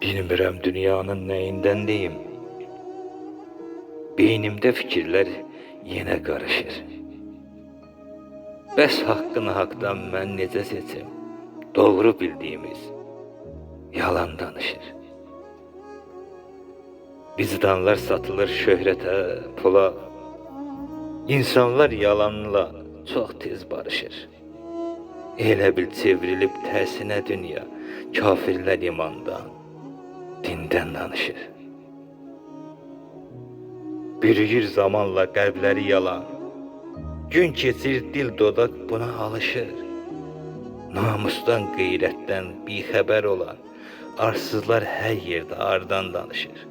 Bilmirəm dünyanın neyinden deyim. Beynimde fikirler yine karışır. Bəs haqqını haqdan mən necə seçim? Doğru bildiğimiz yalan danışır. Vicdanlar satılır şöhrətə, pula. İnsanlar yalanla çok tez barışır. Elə bil çevrilib tərsinə dünya, kafirlər imandan, dindən danışır. Bürüyür zamanla qəlbləri yalan. Gün keçir dil dodaq buna alışır. Namusdan, qeyrətdən bixəbər olan arsızlar hər yerdə ardan danışır.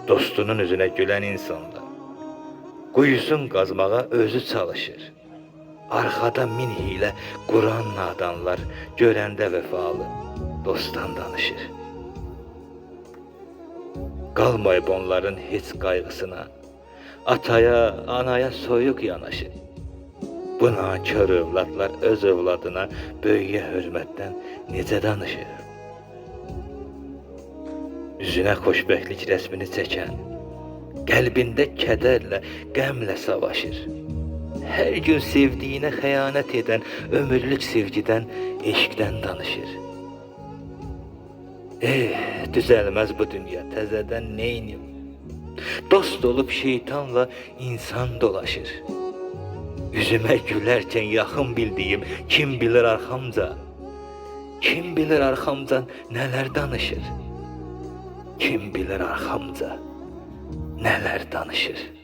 Dostunun üzünə gülən insanlar quyusun qazmağa özü çalışır. Arkada min hilə quran nadanlar görəndə vəfalı dostdan danışır. Qalmayıb onların heç qayğısına, ataya, anaya soyuq yanaşır. Bu nankör övladlar öz övladına böyüyə hörmətdən necə danışır? Üzünə xoşbəxtlik rəsmini çəkən, qəlbində kədərlə, qəmlə savaşır. Hər gün sevdiyinə xəyanət edən, ömürlük sevgidən, eşqdən danışır. Düzəlməz bu dünya, təzədən neynim? Dost olub şeytanla insan dolaşır. Üzümə gülərkən yaxın bildiyim kim bilir arxamca? Kim bilir arxamca nələr danışır? Kim bilir arxamca nələr danışır?